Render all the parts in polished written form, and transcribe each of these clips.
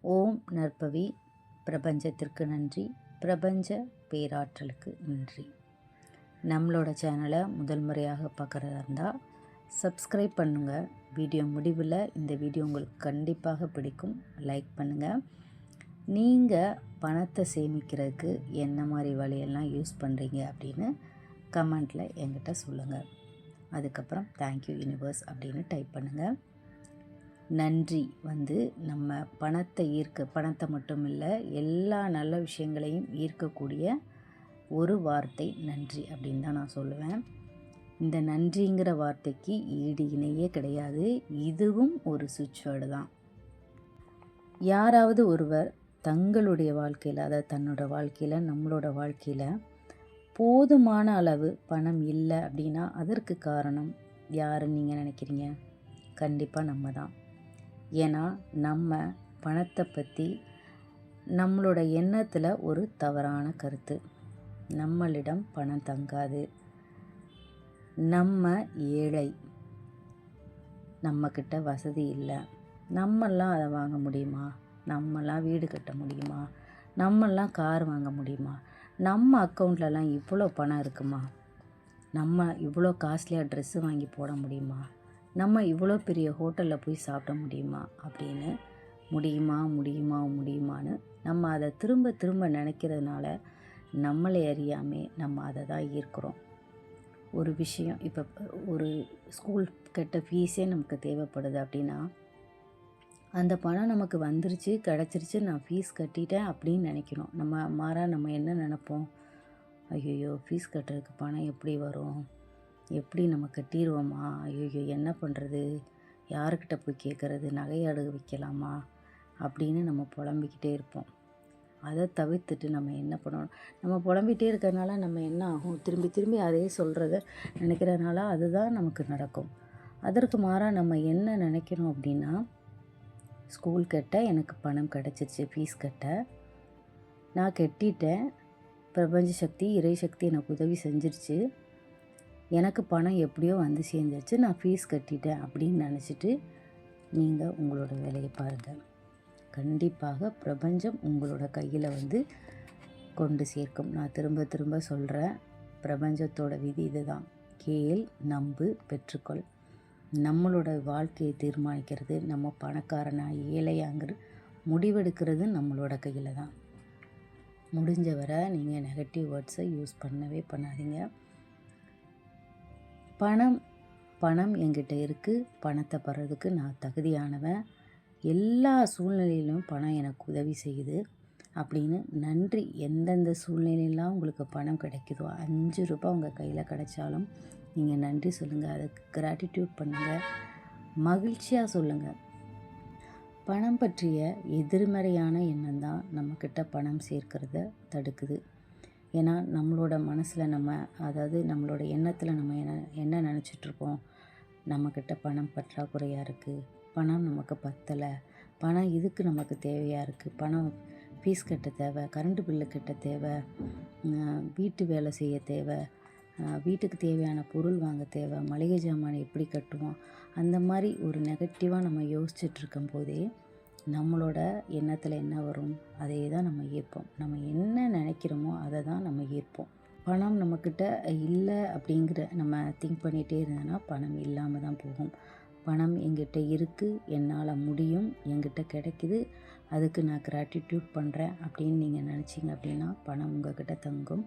ஓம் நற்பவி. பிரபஞ்சத்திற்கு நன்றி, பிரபஞ்ச பேராற்றலுக்கு நன்றி. நம்மளோட சேனலை முதல் முறையாக பார்க்குறதா இருந்தால் சப்ஸ்கிரைப் பண்ணுங்கள். வீடியோ முடிவில் இந்த வீடியோ உங்களுக்கு கண்டிப்பாக பிடிக்கும். லைக் பண்ணுங்கள். நீங்கள் பணத்தை சேமிக்கிறதுக்கு என்ன மாதிரி வழியெல்லாம் யூஸ் பண்ணுறீங்க அப்படின்னு கமெண்ட்டில் என்கிட்ட சொல்லுங்கள். அதுக்கப்புறம் தேங்க்யூ யூனிவர்ஸ் அப்படின்னு டைப் பண்ணுங்கள். நன்றி நம்ம பணத்தை மட்டும் இல்லை, எல்லா நல்ல விஷயங்களையும் ஈர்க்கக்கூடிய ஒரு வார்த்தை நன்றி அப்படின்னு தான் நான் சொல்லுவேன். இந்த நன்றிங்கிற வார்த்தைக்கு ஈடு இணையே கிடையாது. இதுவும் ஒரு சுவிட்ச் வேர்டு தான். யாராவது ஒருவர் தங்களுடைய வாழ்க்கையில், அதாவது தன்னோட வாழ்க்கையில், நம்மளோட வாழ்க்கையில் போதுமான அளவு பணம் இல்லை அப்படின்னா அதற்கு காரணம் யாருன்னு நீங்கள் நினைக்கிறீங்க? கண்டிப்பாக நம்ம தான். ஏன்னா நம்ம பணத்தை பற்றி நம்மளோட எண்ணத்தில் ஒரு தவறான கருத்து. நம்மளிடம் பணம் தங்காது, நம்ம ஏழை, நம்மக்கிட்ட வசதி இல்லை, நம்மெல்லாம் அதை வாங்க முடியுமா, நம்மெல்லாம் வீடு கட்ட முடியுமா, நம்மெல்லாம் கார் வாங்க முடியுமா, நம்ம அக்கௌண்ட்லலாம் இவ்வளோ பணம் இருக்குமா, நம்ம இவ்வளோ காஸ்ட்லியாக ட்ரெஸ்ஸு வாங்கி போட முடியுமா, நம்ம இவ்வளோ பெரிய ஹோட்டலில் போய் சாப்பிட முடியுமா அப்படின்னு முடியுமான்னு நம்ம அதை திரும்ப திரும்ப நினைக்கிறதுனால நம்மளை அறியாமே நம்ம அதை தான் ஈர்க்கிறோம். ஒரு விஷயம், இப்போ ஒரு ஸ்கூல் கட்ட ஃபீஸே நமக்கு தேவைப்படுது அப்படின்னா அந்த பணம் நமக்கு வந்துருச்சு, கிடச்சிருச்சு, நான் ஃபீஸ் கட்டிட்டேன் அப்படின்னு நினைக்கிறோம். நம்ம என்ன நினைப்போம்? ஐயோ, ஃபீஸ் கட்டுறதுக்கு பணம் எப்படி வரும், எப்படி நம்ம கட்டிடுவோமா, ஐயோ என்ன பண்ணுறது, யாருக்கிட்ட போய் கேட்குறது, நகை அடகு வைக்கலாமா அப்படின்னு நம்ம புலம்பிக்கிட்டே இருப்போம். அதை தவிர்த்துட்டு நம்ம என்ன பண்ணணும்? நம்ம புலம்பிகிட்டே இருக்கிறதுனால நம்ம என்ன ஆகும்? திரும்பி திரும்பி அதே சொல்கிறத நினைக்கிறதுனால அதுதான் நமக்கு நடக்கும். அதற்கு மாறாக நம்ம என்ன நினைக்கணும் அப்படின்னா, ஸ்கூல் கட்ட எனக்கு பணம் கிடச்சிருச்சு, ஃபீஸ் கட்ட நான் கட்டிட்டேன், பிரபஞ்ச சக்தி, இறை சக்தி எனக்கு உதவி செஞ்சிருச்சு, எனக்கு பணம் எப்படியோ வந்து சேர்ந்துருச்சு, நான் ஃபீஸ் கட்டிட்டேன் அப்படின்னு நினச்சிட்டு நீங்கள் உங்களோட வேலையை பாருங்கள். கண்டிப்பாக பிரபஞ்சம் உங்களோட கையில் கொண்டு சேர்க்கும். நான் திரும்ப திரும்ப சொல்கிறேன், பிரபஞ்சத்தோட விதி இதுதான். கேள், நம்பு, பெற்றுக்கொள். நம்மளோட வாழ்க்கையை தீர்மானிக்கிறது, நம்ம பணக்காரனா ஏழையாங்கிற முடிவெடுக்கிறது நம்மளோட கையில் தான். முடிஞ்ச வரை நீங்கள் நெகட்டிவ் வேர்ட்ஸை யூஸ் பண்ணவே பண்ணாதீங்க. பணம் என்கிட்ட இருக்குது, பணத்தை பெறதுக்கு நான் தகுதியானவன், எல்லா சூழ்நிலையிலும் பணம் எனக்கு உதவி செய்யுது அப்படின்னு நன்றி. எந்தெந்த சூழ்நிலையெல்லாம் உங்களுக்கு பணம் கிடைக்குதோ, 5 ரூபாய் உங்கள் கையில் கிடைச்சாலும் நீங்கள் நன்றி சொல்லுங்கள், அதுக்கு கிராட்டிடியூட் பண்ணுங்கள், மகிழ்ச்சியாக சொல்லுங்கள். பணம் பற்றிய எதிர்மறையான எண்ணம் தான் நம்மக்கிட்ட பணம் சேர்க்கிறத தடுக்குது. ஏன்னா நம்மளோட மனசில் அதாவது நம்மளோட எண்ணத்தில் நம்ம என்ன நினச்சிட்ருக்கோம்? நம்மக்கிட்ட பணம் பற்றாக்குறையாக இருக்குது, பணம் நமக்கு பத்தலை, பணம் இதுக்கு நமக்கு தேவையாக இருக்குது, பணம் ஃபீஸ் கட்ட தேவை, கரண்ட் பில்லு கட்ட தேவை, வீட்டு வேலை செய்ய தேவை, வீட்டுக்கு தேவையான பொருள் வாங்க தேவை, மளிகை ஜாமான் எப்படி கட்டுவோம், அந்த மாதிரி ஒரு நெகட்டிவாக நம்ம யோசிச்சுட்ருக்கும் போதே நம்மளோட எண்ணத்தில் என்ன வரும்? அதே தான் நம்ம ஈர்ப்போம். நம்ம என்ன நினைக்கிறோமோ அதை தான் நம்ம ஈர்ப்போம். பணம் நம்மக்கிட்ட இல்லை அப்படிங்கிற நம்ம திங்க் பண்ணிகிட்டே இருந்தோன்னா பணம் இல்லாமல் தான் போகும். பணம் எங்கிட்ட இருக்குது, என்னால் முடியும், என்கிட்ட கிடைக்குது, அதுக்கு நான் கிராட்டிடியூட் பண்ணுறேன் அப்படின்னு நீங்கள் நினச்சிங்க அப்படின்னா பணம் உங்கள்கிட்ட தங்கும்.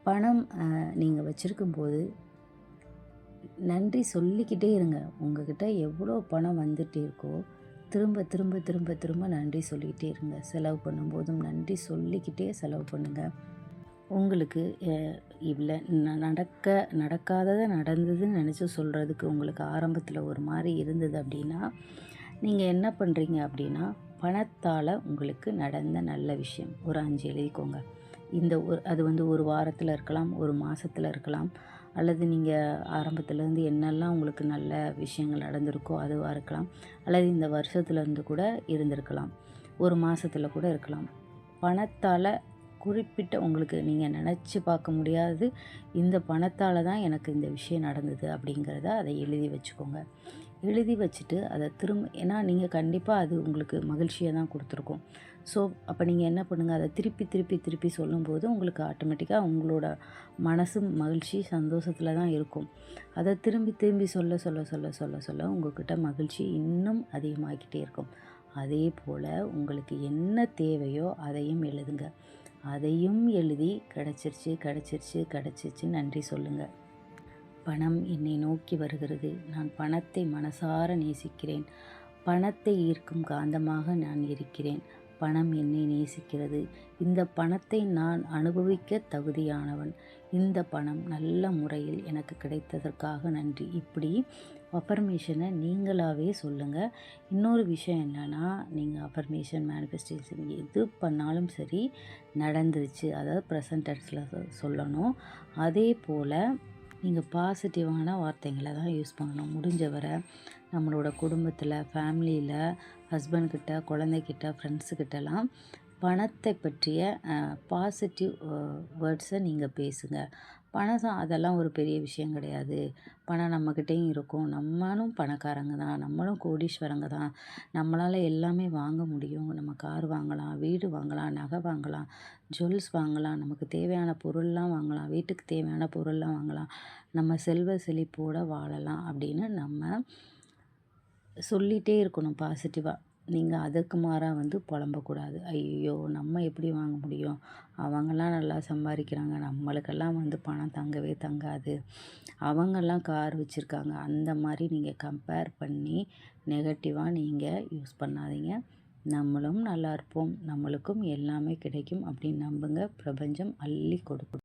பணம் நீங்கள் வச்சுருக்கும்போது நன்றி சொல்லிக்கிட்டே இருங்க. உங்கள்கிட்ட எவ்வளோ பணம் வந்துகிட்டே இருக்கோ திரும்ப திரும்ப திரும்ப திரும்ப நன்றி சொல்லிக்கிட்டே இருங்க. செலவு பண்ணும்போதும் நன்றி சொல்லிக்கிட்டே செலவு பண்ணுங்கள். உங்களுக்கு இவ்வளோ நடக்காததை நடந்ததுன்னு நினச்சி சொல்கிறதுக்கு உங்களுக்கு ஆரம்பத்தில் ஒரு மாதிரி இருந்தது அப்படின்னா நீங்கள் என்ன பண்ணுறீங்க அப்படின்னா, பணத்தால் உங்களுக்கு நடந்த நல்ல விஷயம் ஒரு 5 எழுதிக்கோங்க. அது ஒரு வாரத்தில் இருக்கலாம், ஒரு மாதத்தில் இருக்கலாம், அல்லது நீங்கள் ஆரம்பத்துலேருந்து என்னெல்லாம் உங்களுக்கு நல்ல விஷயங்கள் நடந்திருக்கோ அதுவாக இருக்கலாம், அல்லது இந்த வருஷத்துலேருந்து கூட இருந்திருக்கலாம், ஒரு மாதத்தில் கூட இருக்கலாம். பணத்தால் குறிப்பிட்ட உங்களுக்கு நீங்கள் நினச்சி பார்க்க முடியாது, இந்த பணத்தால் தான் எனக்கு இந்த விஷயம் நடந்தது அப்படிங்கிறத அதை எழுதி வச்சுக்கோங்க. எழுதி வச்சுட்டு அதை ஏன்னா நீங்கள் கண்டிப்பாக அது உங்களுக்கு மகிழ்ச்சியை தான் கொடுத்துருக்கும். ஸோ அப்போ நீங்கள் என்ன பண்ணுங்கள், அதை திருப்பி திருப்பி திருப்பி சொல்லும்போது உங்களுக்கு ஆட்டோமேட்டிக்காக உங்களோட மனசு மகிழ்ச்சி சந்தோஷத்தில் தான் இருக்கும். அதை திரும்பி திரும்பி சொல்ல சொல்ல சொல்ல சொல்ல சொல்ல உங்கள்கிட்ட மகிழ்ச்சி இன்னும் அதிகமாகிக்கிட்டே இருக்கும். அதே போல் உங்களுக்கு என்ன தேவையோ அதையும் எழுதுங்க. அதையும் எழுதி கிடச்சிருச்சு கிடச்சிருச்சு கிடச்சிருச்சுன்னு நன்றி சொல்லுங்கள். பணம் என்னை நோக்கி வருகிறது. நான் பணத்தை மனசார நேசிக்கிறேன். பணத்தை ஈர்க்கும் காந்தமாக நான் இருக்கிறேன். பணம் என்னை நேசிக்கிறது. இந்த பணத்தை நான் அனுபவிக்க தகுதியானவன். இந்த பணம் நல்ல முறையில் எனக்கு கிடைத்ததற்காக நன்றி. இப்படி அஃபர்மேஷனை நீங்களாகவே சொல்லுங்கள். இன்னொரு விஷயம் என்னென்னா, நீங்கள் அஃபர்மேஷன் மேனிஃபெஸ்டேஷன் எது பண்ணாலும் சரி நடந்துருச்சு, அதாவது ப்ரெசன்ட் டென்ஸில் சொல்லணும். அதே போல் நீங்கள் பாசிட்டிவான வார்த்தைகளை தான் யூஸ் பண்ணணும். முடிஞ்ச வரை நம்மளோட குடும்பத்தில், ஃபேமிலியில், ஹஸ்பண்ட்கிட்ட, குழந்தைகிட்ட, ஃப்ரெண்ட்ஸுக்கிட்டலாம் பணத்தை பற்றிய பாசிட்டிவ் வேர்ட்ஸை நீங்கள் பேசுங்க. பணம் அதெல்லாம் ஒரு பெரிய விஷயம் கிடையாது. பணம் நம்மக்கிட்டேயும் இருக்கும். நம்மளும் பணக்காரங்க தான், நம்மளும் கோடீஸ்வரங்க தான். நம்மளால் எல்லாமே வாங்க முடியும். நம்ம கார் வாங்கலாம், வீடு வாங்கலாம், நகை வாங்கலாம், ஜுவல்ஸ் வாங்கலாம், நமக்கு தேவையான பொருள்லாம் வாங்கலாம், வீட்டுக்கு தேவையான பொருள்லாம் வாங்கலாம், நம்ம செல்வ செழிப்போடு வாழலாம் அப்படின்னு நம்ம சொல்லிகிட்டே இருக்கணும் பாசிட்டிவாக. நீங்கள் அதுக்கு மாறாக புலம்பக்கூடாது. ஐயோ நம்ம எப்படி வாங்க முடியும், அவங்கெல்லாம் நல்லா சம்பாதிக்கிறாங்க, நம்மளுக்கெல்லாம் பணம் தங்கவே தங்காது, அவங்கெல்லாம் கார் வச்சுருக்காங்க, அந்த மாதிரி நீங்கள் கம்பேர் பண்ணி நெகட்டிவாக நீங்கள் யூஸ் பண்ணாதீங்க. நம்மளும் நல்லா இருப்போம், நம்மளுக்கும் எல்லாமே கிடைக்கும் அப்படின்னு நம்புங்க. பிரபஞ்சம் அள்ளி கொடுக்கும்.